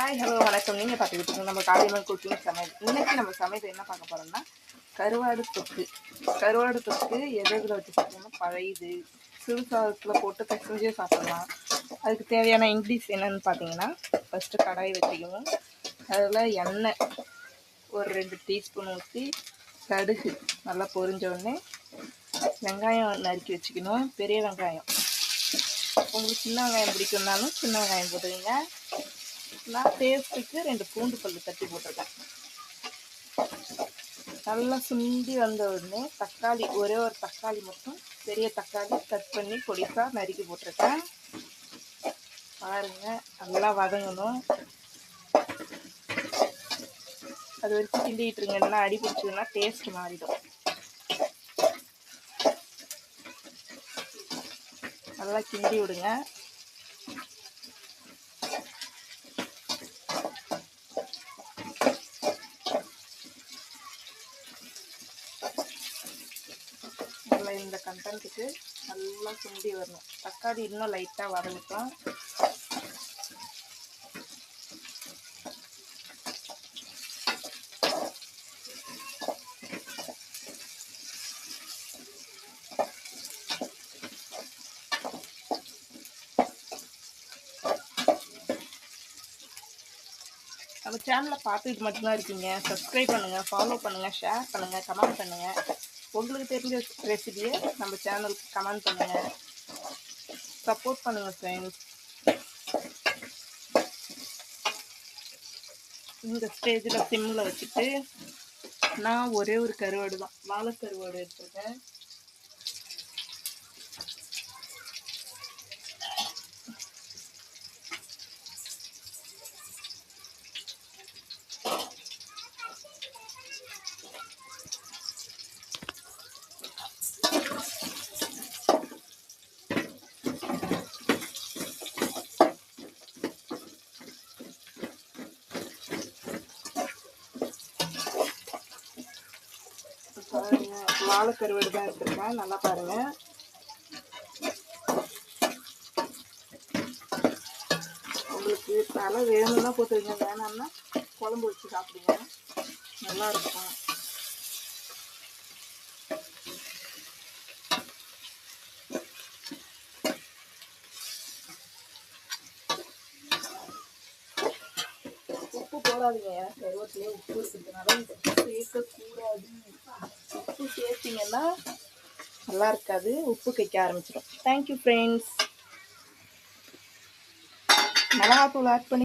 Hi hello வணக்கம். நீங்கள் பார்த்துக்கிட்டு நம்ம காளியம்மன் குக்கிங் சமையல். இன்றைக்கி நம்ம சமையல் என்ன பார்க்க போகிறோம்னா கருவாடு தொக்கு. கருவாடு தொக்கு எதில் வச்சு சாப்பிட்டோம்னா பழையுது சிறுசாதத்தில் போட்டு பிசைஞ்சே சாப்பிடலாம். அதுக்கு தேவையான இன்க்ரீடியன்ஸ் என்னென்னு பார்த்தீங்கன்னா, ஃபஸ்ட்டு கடாய் வச்சுக்கணும். அதில் எண்ணெய் ஒரு 2 டீஸ்பூன் ஊற்றி கடுகு நல்லா பொரிஞ்ச உடனே வெங்காயம் நறுக்கி வச்சுக்கணும். பெரிய வெங்காயம், உங்களுக்கு சின்ன வெங்காயம் பிடிக்கும்னாலும் சின்ன வெங்காயம் போட்டுக்கோங்க. நான் டேஸ்ட்டுக்கு 2 பூண்டு பல்லு தட்டி போட்டிருக்கேன். நல்லா சுண்டி வந்த உடனே தக்காளி, ஒரே ஒரு தக்காளி மட்டும் பெரிய தக்காளி கட் பண்ணி பொடிசாக நறுக்கி போட்டிருக்கேன். பாருங்கள், நல்லா வதங்கணும். அது வரைக்கும் கிண்டிகிட்ருங்க, இல்லைன்னா அடி பிடிச்சதுன்னா டேஸ்ட் மாறிடும். நல்லா கிண்டி விடுங்க. நல்லா இந்த கண்டென்ட்டுக்கு நல்லா சுண்டி வரணும். தக்காளி இன்னும் லைட்டாக வதங்கட்டும். நம்ம சேனலை பார்த்துட்டு மட்டும்தான் இருக்கீங்க, சப்ஸ்கிரைப் பண்ணுங்கள், ஃபாலோ பண்ணுங்கள், ஷேர் பண்ணுங்கள், கமெண்ட் பண்ணுங்கள். உங்களுக்கு தெரிஞ்ச ரெசிபியை நம்ம சேனலுக்கு கமெண்ட் பண்ணுங்கள், சப்போர்ட் பண்ணுங்கள் ஃப்ரெண்ட்ஸ். இந்த ஸ்டேஜில் சிம்மில் வச்சுட்டு நான் ஒரே ஒரு கருவாடு தான், வாழை கருவாடு எடுத்துருக்கேன். பாருங்க, வாழை கருவாடு தான் எடுத்துருக்கேன். நல்லா பாருங்கள். உங்களுக்கு தலை வேணும்னா போட்டுருங்க, வேணாம்னா குழம்பு வச்சு சாப்பிடுங்க, நல்லா இருக்கும். உப்பு போடாதீங்க, கருவேப்பிலையே உப்பு இருக்கிறதுனால சேர்க்கக்கூடாது. உப்பு சேர்த்திங்கன்னா நல்லா இருக்காது, உப்பு கைக்க ஆரம்பிச்சிடும். Thank you friends. மிளகாத்தூள் ஆட் பண்ணி